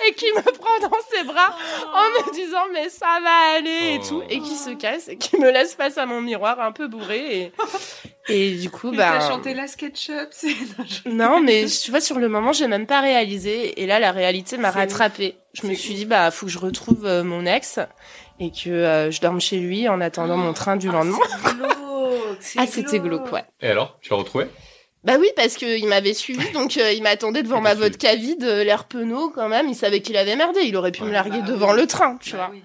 et qui me prend dans ses bras en me disant mais ça va aller et tout. Et qui se casse et qui me laisse face à mon miroir un peu bourré. Et du coup, T'as chanté la SketchUp, c'est... non, mais tu vois, sur le moment, j'ai même pas réalisé. Et là, la réalité m'a rattrapée. Je me suis dit, bah, faut que je retrouve mon ex et que je dorme chez lui en attendant mon train du lendemain. C'était glauque, ouais. Et alors, tu l'as retrouvé? Bah oui, parce que il m'avait suivi, donc il m'attendait devant ma vodka vide, l'air penaud quand même. Il savait qu'il avait merdé. Il aurait pu me larguer devant le train, tu vois. Oui.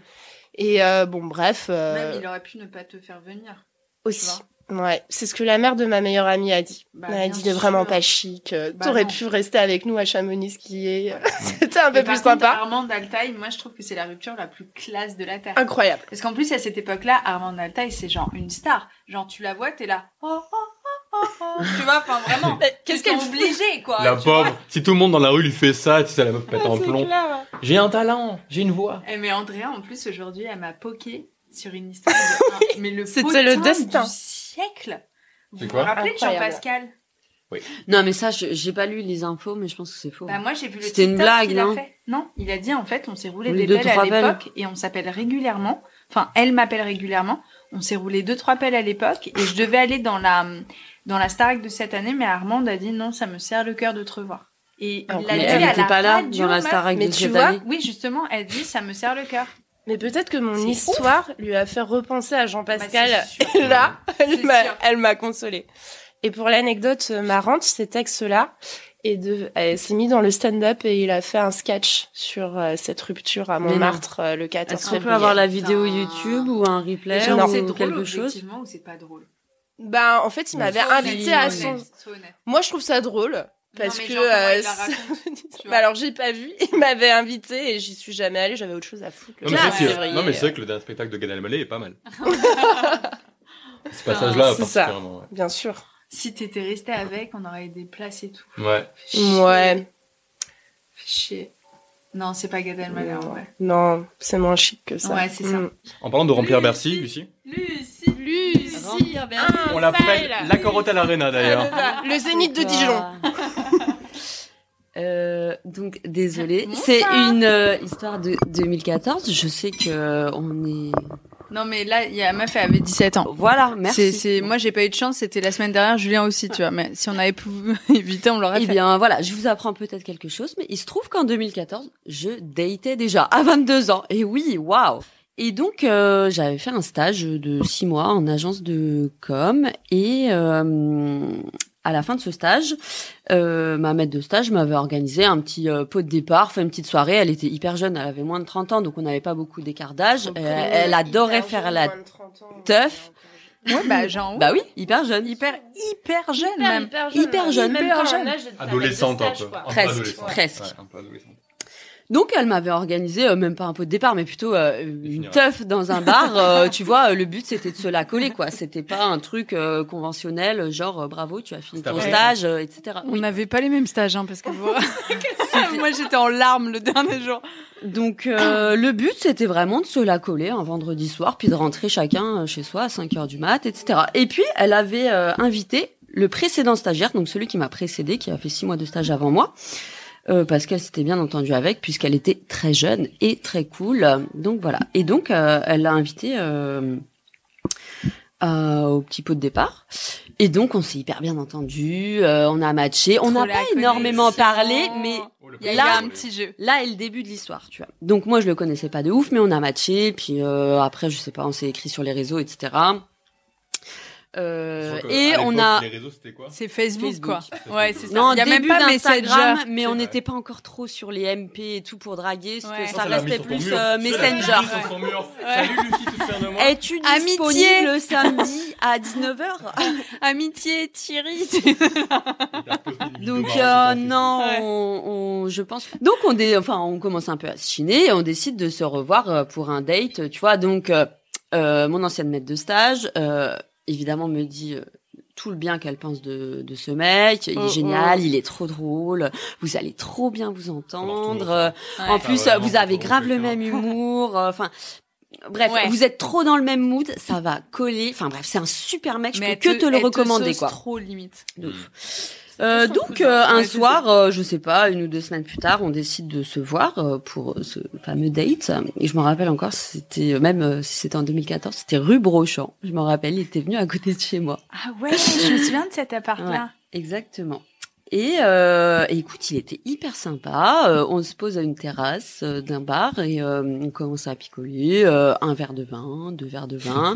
Et bon, bref. Même, il aurait pu ne pas te faire venir. Aussi. Ouais, c'est ce que la mère de ma meilleure amie a dit. Bah, Elle a bien dit, il est sûr. vraiment pas chic. Bah, T'aurais non. pu rester avec nous à Chamonix skier. C'était un peu Mais plus par contre, sympa. Armande Altaï, moi je trouve que c'est la rupture la plus classe de la Terre. Incroyable. Parce qu'en plus, à cette époque-là, Armande Altaï, c'est genre une star. Genre, tu la vois, t'es là. Oh, oh, oh, oh, oh. Tu vois, enfin vraiment. Qu'est-ce Ils qu'elle sont fait obligés, quoi. La tu vois. pauvre. Si tout le monde dans la rue lui fait ça, tu sais, la meuf pète en C'est plomb. clair. J'ai un talent, j'ai une voix. Eh, mais Andrea, en plus, aujourd'hui, elle m'a poké sur une histoire de... Mais le C'était le potin destin. du siècle. C'est Vous quoi vous rappelez de Incroyable. Jean-Pascal? Non, mais ça, j'ai pas lu les infos, mais je pense que c'est faux. Bah moi j'ai vu le C'était une TikTok blague, qu'il a non fait. Non, il a dit en fait on s'est roulé Oui, des deux, pelles à trois pelles. l'époque et on s'appelle régulièrement. Enfin elle m'appelle régulièrement. On s'est roulé 2-3 pelles à l'époque et je devais aller dans la Starac de cette année mais Armande a dit non ça me serre le cœur de te revoir. Et il l'a Mais dit elle à était la pas là radio, dans la meuf. Starac Mais de tu cette vois, année. Oui justement elle dit ça me serre le cœur. Mais peut-être que mon C'est histoire lui a fait repenser à Jean-Pascal. Bah, c'est sûr. Et là, C'est sûr. elle m'a consolée. Et pour l'anecdote marrante, cet ex-là, elle s'est mis dans le stand-up et il a fait un sketch sur cette rupture à Mais Montmartre le 14 Est-ce qu'on peut février. avoir la vidéo Putain. YouTube ou un replay Genre, non. ou c'est drôle quelque chose? objectivement ou c'est pas drôle. Ben, en fait, il m'avait Sois invité honnête, à sois son... honnête, sois honnête. Moi, je trouve ça drôle. Parce Non, mais que genre, comment il la c'est- raconte, tu bah vois. alors j'ai pas vu, il m'avait invité et j'y suis jamais allée, j'avais autre chose à foutre. Non, mais Le c'est 15 vrai que- février, non, mais c'est vrai que le dernier spectacle de Gad Elmaleh est pas mal. Ce passage-là, c'est ça. particulièrement. Ouais. bien sûr. Si t'étais resté avec, on aurait eu des places et tout. Ouais. Fais chier. Ouais, Fais chier. Non, c'est pas Gad Elmaleh en vrai. non, c'est moins chic que ça. Ouais, c'est ça. En parlant de remplir Bercy, Lucie, Lucie. Lucie, on l'appelle la Corotel Arena d'ailleurs. le Zénith de Dijon. Donc désolée, Bon, c'est ça. une histoire de 2014. Je sais que on est. Non, mais là, il y a la meuf, elle avait 17 ans. Voilà, merci. Moi, j'ai pas eu de chance, c'était la semaine dernière, Julien aussi, tu vois. Mais si on avait pu éviter, on l'aurait Eh fait. bien, voilà, je vous apprends peut-être quelque chose, mais il se trouve qu'en 2014, je datais déjà à 22 ans. Et oui, waouh. Et donc, j'avais fait un stage de 6 mois en agence de com. Et à la fin de ce stage, ma maître de stage m'avait organisé un petit pot de départ, fait une petite soirée. Elle était hyper jeune, elle avait moins de 30 ans, donc on n'avait pas beaucoup d'écart d'âge. Elle adorait faire la teuf. Ouais, bah, genre, Bah oui, hyper jeune. hyper jeune, même. Hyper jeune, même hyper pas jeune. un âge de ta Adolescente maître un de stage, peu. quoi. Un peu Presque, adolescente. presque. Ouais, un peu adolescente. Donc elle m'avait organisé même pas un pot de départ, mais plutôt une finira. teuf dans un bar. Tu vois, le but c'était de se la coller, quoi. C'était pas un truc conventionnel, genre bravo, tu as fini C'était ton après. stage, etc. On Oui. n'avait pas les mêmes stages, hein, parce que moi, j'étais en larmes le dernier jour. Donc le but c'était vraiment de se la coller un vendredi soir, puis de rentrer chacun chez soi à 5h du mat, etc. Et puis elle avait invité le précédent stagiaire, donc celui qui m'a précédé, qui a fait 6 mois de stage avant moi. Parce qu'elle s'était bien entendue avec, puisqu'elle était très jeune et très cool. Donc voilà. Et donc elle l'a invité au petit pot de départ. Et donc on s'est hyper bien entendu, on a matché, on n'a Trop pas la énormément connexion. parlé, mais Oh, le Il y a Là- eu un petit jeu. là est le début de l'histoire, tu vois. Donc moi je le connaissais pas de ouf, mais on a matché, puis après je sais pas, on s'est écrit sur les réseaux, etc. Et on a les réseaux, c'était quoi? C'est Facebook, quoi. Ouais, c'est ça. Non, il y a même début pas d'Instagram, Messenger. mais on n'était pas encore trop sur les MP et tout pour draguer, parce Ouais. que ça Non, restait sur ton plus mur. Messenger. Sur son mur. Salut Lucie, tu te fiers de moi? Es-tu disponible le samedi à 19h? Amitié, Thierry. Donc non, je pense. Donc on commence un peu à se chiner et on décide de se revoir pour un date, tu vois. Donc mon ancienne maître de stage, évidemment, me dit tout le bien qu'elle pense de ce mec. Il est génial, il est trop drôle. Vous allez trop bien vous entendre. En plus, vous avez grave le même humour. Enfin. Bref, vous êtes trop dans le même mood, ça va coller. Enfin bref, c'est un super mec, je peux que te le recommander, quoi. Trop limite. Donc un soir, je sais pas, 1 ou 2 semaines plus tard, on décide de se voir pour ce fameux date. Et je me rappelle encore, c'était même si c'était en 2014, c'était rue Brochamp. Je me rappelle, il était venu à côté de chez moi. Ah ouais, je me souviens de cet appart-là. Ouais, exactement. Et écoute, il était hyper sympa. On se pose à une terrasse d'un bar et on commence à picoler. 1 verre de vin, 2 verres de vin.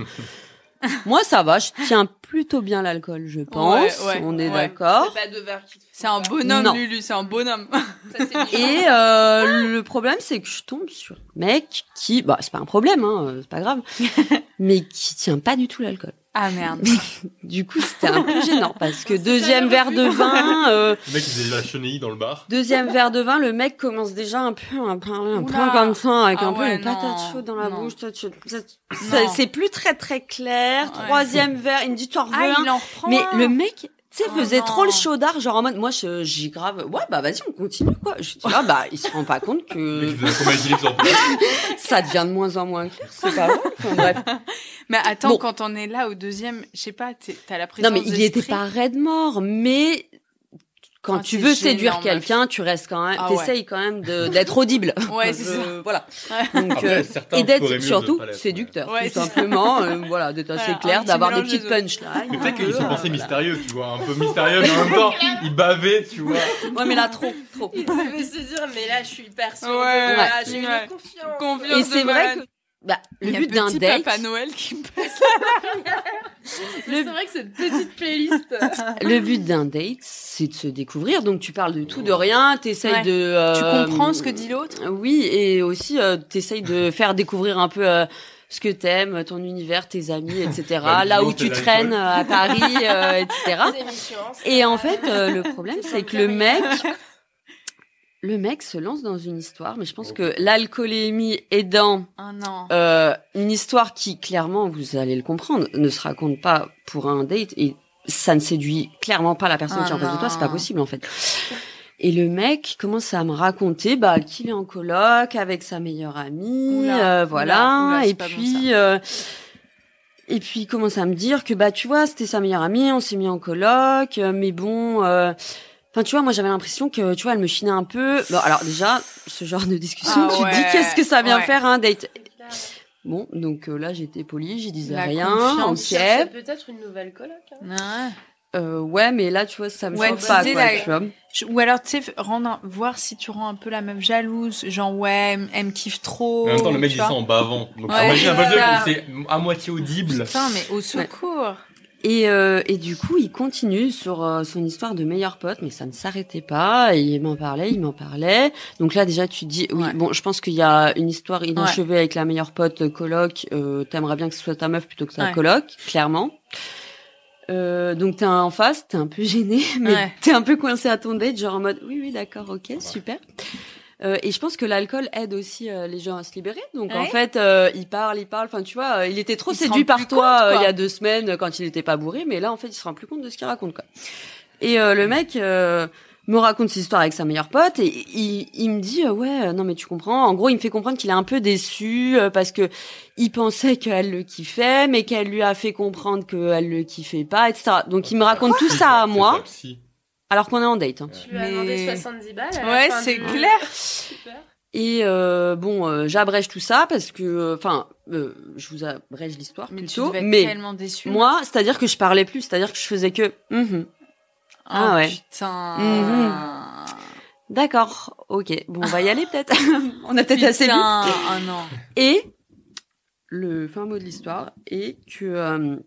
Moi, ça va. Je tiens plutôt bien l'alcool, je pense. On est d'accord. C'est pas 2 verres qui te C'est un bonhomme, Non. Lulu, c'est un bonhomme. Ça, c'est Et le problème, c'est que je tombe sur un mec qui, bah, c'est pas un problème, hein, c'est pas grave, mais qui tient pas du tout l'alcool. Ah merde. Du coup, c'était un peu gênant parce que deuxième verre de vin, Le mec, il faisait la chenille dans le bar. deuxième verre de vin, le mec commence déjà un peu à parler un peu Oula. comme ça, avec Ah un peu ouais, une patate non. chaude dans la Non. bouche. Non. C'est plus très très clair. Ouais. Troisième verre, il me dit tu en veux Ah, un. il en reprend. Mais le mec, tu sais, Oh faisait non. trop le chaudard, genre en mode, moi, j'y grave, ouais, bah, vas-y, on continue, quoi. Je dis, là, bah, il se rend pas compte Le mec, que il faisait un coma équilibre sur place. ça devient de moins en moins clair, c'est pas vrai. Enfin, bref. Mais attends, Bon. quand on est là au deuxième, je sais pas, t'as la Non, présence mais il était d'esprit. pas raide mort, mais quand Ah, tu c'est veux gênant, séduire meuf. quelqu'un, tu restes quand même, Ah ouais. t'essayes quand même d'être audible. Ouais, c'est ça. Voilà. Ouais. Donc, Après, certains et feraient d'être mieux de surtout pas l'être, séducteur, ouais. Ouais, tout c'est ça. simplement, voilà, d'être assez Voilà, clair, un petit d'avoir des mélange petites des deux. punchlines. Mais peut-être qu'ils se voilà. pensaient mystérieux, tu vois, un peu mystérieux, mais en même temps, ils bavaient, tu vois. Ouais, mais là, trop. Il devait se dire, mais là, je suis hyper sûre. Ouais, de moi, j'ai une ouais. confiance. Et c'est vrai que, bah, Il le y a but d'un petit date, Papa Noël qui me passe. C'est vrai que cette petite playlist. le but d'un date, c'est de se découvrir. Donc, tu parles de tout, de rien, t'essayes Ouais. de... Tu comprends ce que dit l'autre? Oui, et aussi, t'essayes de faire découvrir un peu ce que t'aimes, ton univers, tes amis, etc. Bah, là où c'est tu l'alcool. traînes à Paris, etc. Des émissions, hein, Et en fait, le problème, c'est que le mec se lance dans une histoire, mais je pense que l'alcoolémie aidant, Ah non. une histoire qui, clairement, vous allez le comprendre, ne se raconte pas pour un date et ça ne séduit clairement pas la personne qui est en face de toi, c'est pas non. possible en fait. Et le mec commence à me raconter bah qu'il est en coloc avec sa meilleure amie, Oula, voilà, oula, c'est et pas bon, puis et puis il commence à me dire que bah tu vois, c'était sa meilleure amie, on s'est mis en coloc, mais bon enfin, tu vois, moi, j'avais l'impression que, tu vois, elle me chinait un peu. Bon, alors, déjà, ce genre de discussion, Ah tu te ouais, dis, qu'est-ce que ça vient ouais. faire, un date? Bon, donc là, j'étais polie, j'y disais La rien, confiance. C'est ok. peut-être une nouvelle coloc. Hein. Ouais. Ouais, mais là, tu vois, ça me Ouais, choque pas, disais quoi, la- tu vois. Ou alors, tu sais, voir si tu rends un peu la meuf jalouse. Genre, ouais, elle me kiffe trop. En même temps, le mec tu dit ça vois. en bavant. Donc, Ouais, imagine un peu c'est ça. c'est à moitié audible. Putain, mais au secours. Et du coup, il continue sur son histoire de meilleur pote, mais ça ne s'arrêtait pas. Et il m'en parlait. Donc là, déjà, tu te dis, oui, Ouais. bon, je pense qu'il y a une histoire inachevée avec la meilleure pote coloc. T'aimerais bien que ce soit ta meuf plutôt que ta Ouais. coloc, clairement. Donc t'es en face, t'es un peu gêné, mais Ouais. t'es un peu coincé à ton date, genre en mode, oui, d'accord, ok, super. Et je pense que l'alcool aide aussi les gens à se libérer. Donc en Ouais. fait, il parle. Enfin, tu vois, il était trop Il se séduit rend par plus toi compte, quoi. il y a 2 semaines quand il était pas bourré, mais là en fait, il se rend plus compte de ce qu'il raconte, quoi. Et le mec me raconte cette histoire avec sa meilleure pote et il me dit ouais, non mais tu comprends. En gros, il me fait comprendre qu'il est un peu déçu parce que il pensait qu'elle le kiffait, mais qu'elle lui a fait comprendre qu'elle le kiffait pas, etc. Donc il me raconte tout ça à moi, alors qu'on est en date. Hein. Tu lui as demandé 70 balles. à la Ouais, fin c'est du- clair. Super. Et j'abrège tout ça parce que, enfin, je vous abrège l'histoire Mais tu plutôt. devais être Mais tellement déçue. moi, c'est-à-dire que je parlais plus, c'est-à-dire que je faisais que. Ah Oh, ouais. Putain. D'accord, ok. Bon, on va y aller peut-être. On a peut-être assez lu. Putain. Oh non. Et le fin mot de l'histoire est que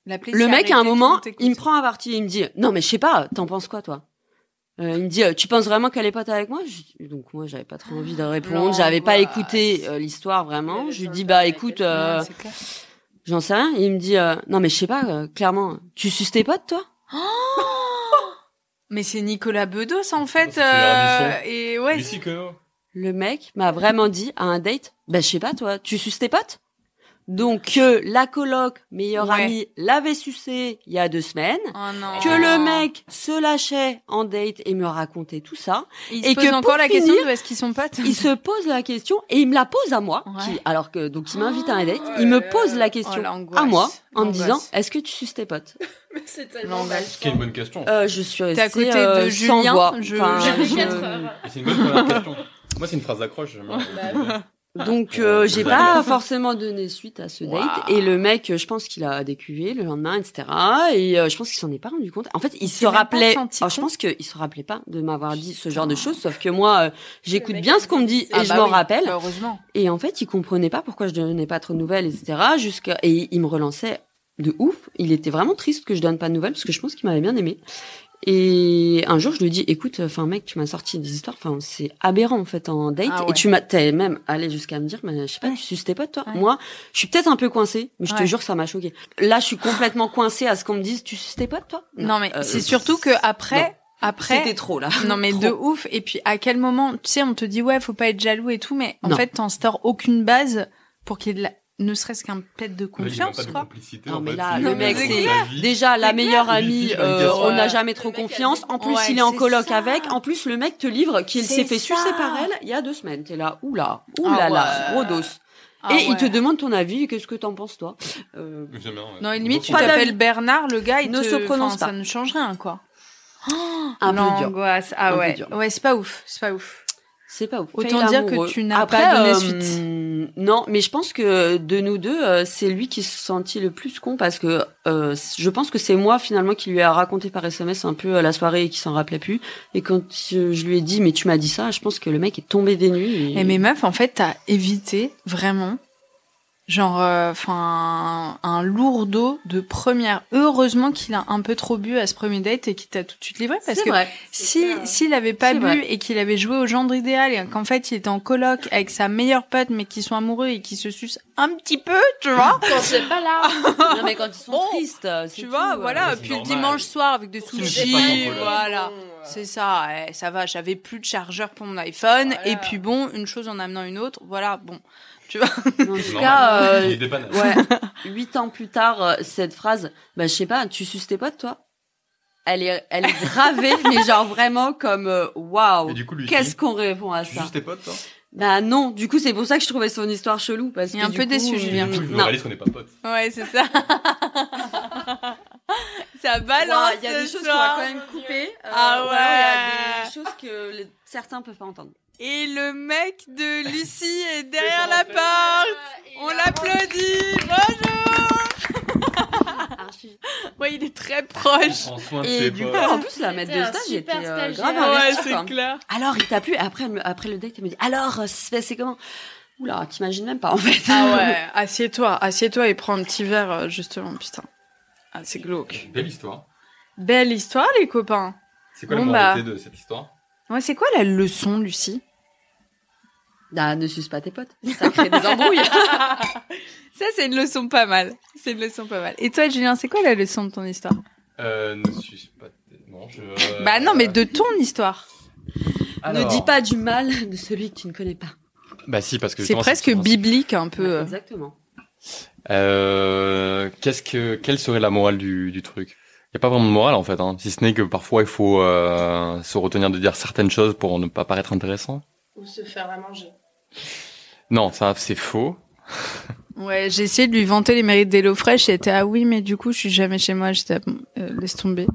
Le mec, à un moment, il me prend à partie. Il me dit, non, mais je sais pas, t'en penses quoi, toi? Il me dit, tu penses vraiment qu'elle est pote avec moi? Donc moi, j'avais pas trop envie de répondre. J'avais pas écouté l'histoire vraiment. Je lui dis, bah écoute, j'en sais rien. Il me dit, non mais je sais pas, clairement, tu suces tes potes, toi? Mais c'est Nicolas Bedos en fait. Et ouais. Lucie que... Le mec m'a vraiment dit à un date, bah je sais pas, toi, tu suces tes potes? Donc la coloc meilleure amie l'avait sucé il y a 2 semaines, que le mec se lâchait en date et me racontait tout ça, il se pose encore la question d'où est-ce qu'ils sont potes. Il se pose la question et il me la pose à moi, alors que donc il m'invite à un date, il me pose la question à moi en me disant est-ce que tu suces tes potes? Mais c'est tellement bête. Ce qui est une bonne question. Je suis restée à côté de sans Julien. voix. C'est une bonne première question. Moi, c'est une phrase d'accroche. Donc j'ai pas forcément donné suite à ce date et le mec je pense qu'il a décuvé le lendemain etc et je pense qu'il s'en est pas rendu compte. En fait il se rappelait, je pense qu'il se rappelait pas de m'avoir dit ce genre de choses, sauf que moi j'écoute bien ce qu'on me dit et je m'en rappelle. Heureusement. Et en fait il comprenait pas pourquoi je donnais pas trop de nouvelles etc et il me relançait de ouf. Il était vraiment triste que je donne pas de nouvelles parce que je pense qu'il m'avait bien aimé. Et un jour, je lui dis, écoute, enfin, mec, tu m'as sorti des histoires, enfin, c'est aberrant, en fait, en date. Et t'es même allé jusqu'à me dire, mais je sais pas, tu suces tes potes, toi? Moi, je suis peut-être un peu coincée, mais je te jure, ça m'a choquée. Là, je suis complètement coincée à ce qu'on me dise, tu suces tes potes, toi? Non, mais c'est surtout que après, c'était trop, là. Non, mais trop. De ouf. Et puis, à quel moment, tu sais, on te dit, ouais, faut pas être jaloux et tout, mais en fait, t'instaures aucune base pour qu'il y ait ne serait-ce qu'un peut-être de confiance, quoi. Non, mais là, le mec, c'est déjà la meilleure amie, on n'a jamais trop confiance. En plus, il est en coloc avec. En plus, le mec te livre qu'il s'est fait sucer par elle il y a 2 semaines. T'es là, oula, gros dos. Et il te demande ton avis, qu'est-ce que t'en penses, toi? Non, limite, tu t'appelles Bernard, le gars, il ne se prononce pas. Ça ne change rien, quoi. Un peu dur. L'angoisse. Ah ouais. Ouais, c'est pas ouf. C'est pas ouf. Autant dire que tu n'as pas donné suite. Non, mais je pense que de nous deux, c'est lui qui se sentit le plus con parce que je pense que c'est moi finalement qui lui a raconté par SMS un peu la soirée et qui s'en rappelait plus. Et quand je lui ai dit mais tu m'as dit ça, je pense que le mec est tombé des nues. Et mes meufs, en fait, t'as évité vraiment. Genre, un lourdeau de première. Heureusement qu'il a un peu trop bu à ce premier date et qu'il t'a tout de suite livré. Parce que s'il avait pas bu et qu'il avait joué au gendre idéal et qu'en fait il était en coloc avec sa meilleure pote mais qu'ils sont amoureux et qu'ils se sucent un petit peu, tu vois. Quand c'est pas là. Non, mais quand ils sont tristes. Tu vois, voilà. Puis le dimanche soir avec des sushis, voilà. C'est ça, ça va. J'avais plus de chargeur pour mon iPhone. Voilà. Et puis bon, une chose en amenant une autre. Voilà, bon. Tu vois. En tout cas, 8 ans plus tard, cette phrase, bah, je sais pas, tu suces tes potes, toi? Elle est gravée, mais genre vraiment comme, waouh. Qu'est-ce qu'on répond à ça? Tu suces tes potes, toi? Bah, non. Du coup, c'est pour ça que je trouvais son histoire chelou, parce que. Il est un peu déçu, Julien. Du coup, je me réalise qu'on n'est pas potes. Ouais, c'est ça. Ça balance. Il y a des choses qu'on va quand même couper. Il y a des choses que certains peuvent pas entendre. Et le mec de Lucie est derrière la porte. On l'applaudit. Bonjour. Ouais, il est très proche. Et du coup, en plus, la maître de stage était grave investie. Ouais, c'est clair. Alors, il t'a plu. Après le date, il me dit, alors, ça s'est passé comment? Oula, t'imagines même pas, en fait. Ah ouais, assieds-toi et prends un petit verre, justement, putain. Ah, c'est glauque. Belle histoire. Belle histoire, les copains. C'est quoi la moralité de cette histoire? Ouais, c'est quoi la leçon, Lucie? Bah, ne suce pas tes potes. Ça crée des embrouilles. Ça, c'est une leçon pas mal. Et toi, Julien, c'est quoi la leçon de ton histoire? Ne suce pas non, Bah non, mais de ton histoire. Alors... Ne dis pas du mal de celui que tu ne connais pas. Bah si, parce que... C'est presque biblique, un peu. Ouais, exactement. Quelle serait la morale du truc? Il y a pas vraiment de morale en fait, hein. Si ce n'est que parfois il faut se retenir de dire certaines choses pour ne pas paraître intéressant. Ou se faire à manger. Non, ça c'est faux. Ouais, j'ai essayé de lui vanter les mérites d'HelloFresh et elle était oui, mais du coup je suis jamais chez moi. J'étais laisse tomber.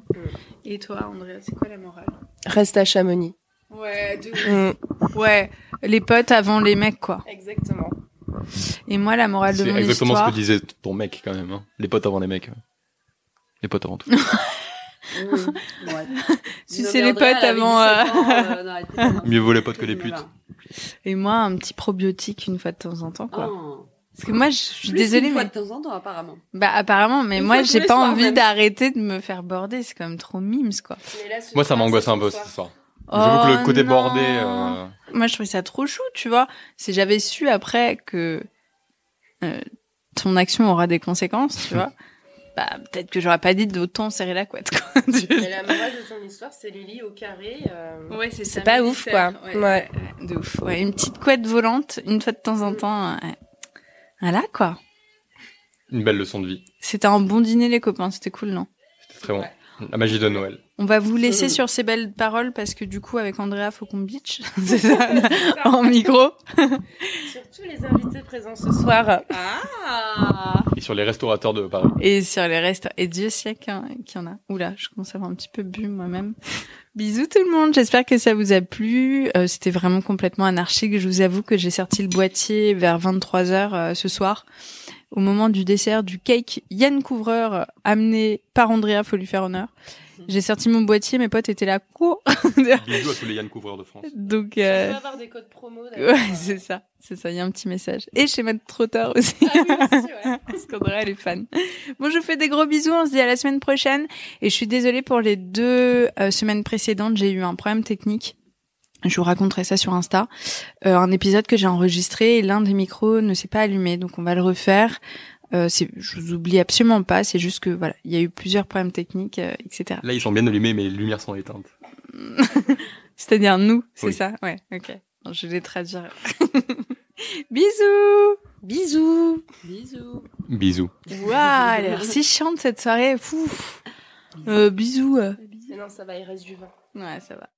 Et toi, Andrea, c'est quoi la morale? Reste à Chamonix. Ouais, ouais, les potes avant les mecs quoi. Exactement. Et moi, la morale de mon histoire... C'est exactement ce que disait ton mec, quand même. Hein. Les potes avant les mecs. Les potes avant tout. Si c'est les potes avant... Mieux vaut les potes que les putes. Et moi, un petit probiotique une fois de temps en temps, quoi. Parce que moi, je suis Plus désolée, une fois mais... de temps en temps, apparemment. Bah, apparemment, mais Une moi, fois tous j'ai les pas soirs, envie même. d'arrêter de me faire border. C'est quand même trop mimes, quoi. Mais là, ce Moi, ça soir, m'angoisse c'est un peu ce ce soir. Oh, J'avoue que le côté non. bordé, Moi, je trouvais ça trop chou, tu vois. Si j'avais su après que ton action aura des conséquences, tu vois, bah, peut-être que j'aurais pas dit d'autant serrer la couette, quoi. Mais la morale de ton histoire, c'est Lily au carré. Ouais, C'est pas ouf, quoi. Ouais. De ouf. Ouais, une petite couette volante, une fois de temps en temps. Ouais. Voilà, quoi. une belle leçon de vie. C'était un bon dîner, les copains. C'était cool, non? C'était très bon. Ouais. La magie de Noël. On va vous laisser sur ces belles paroles parce que du coup, avec Andrea, faut qu'on bitch. C'est ça, en micro. Surtout les invités présents ce soir. Ah! Et sur les restaurateurs de Paris. Et sur les restes. Et Dieu sait qu'il y en a. Oula, je commence à avoir un petit peu bu moi-même. Bisous tout le monde. J'espère que ça vous a plu. C'était vraiment complètement anarchique. Je vous avoue que j'ai sorti le boîtier vers 23h ce soir. Au moment du dessert du cake Yann Couvreur amené par Andrea, faut lui faire honneur. J'ai sorti mon boîtier, mes potes étaient là. Quoi? Bisous à tous les Yann Couvreurs de France. Donc, On peut avoir des codes promo, d'ailleurs. ouais, c'est ça. C'est ça. Il y a un petit message. Et chez Matt Trotter aussi. Ah oui, aussi, ouais. Parce qu'Andrea, elle est fan. Bon, je vous fais des gros bisous. On se dit à la semaine prochaine. Et je suis désolée pour les 2 semaines précédentes. J'ai eu un problème technique. Je vous raconterai ça sur Insta. Un épisode que j'ai enregistré et l'un des micros ne s'est pas allumé. Donc, on va le refaire. Je vous oublie absolument pas. C'est juste que, voilà, il y a eu plusieurs problèmes techniques, etc. Là, ils sont bien allumés, mais les lumières sont éteintes. C'est-à-dire nous, c'est Oui. ça? Ouais, ok. Bon, je vais les traduire. Bisous! Bisous. Bisous. Bisous. Waouh, elle a l'air si chiante cette soirée. Fou. Bisous. Mais non, ça va, il reste du vin. Ouais, ça va.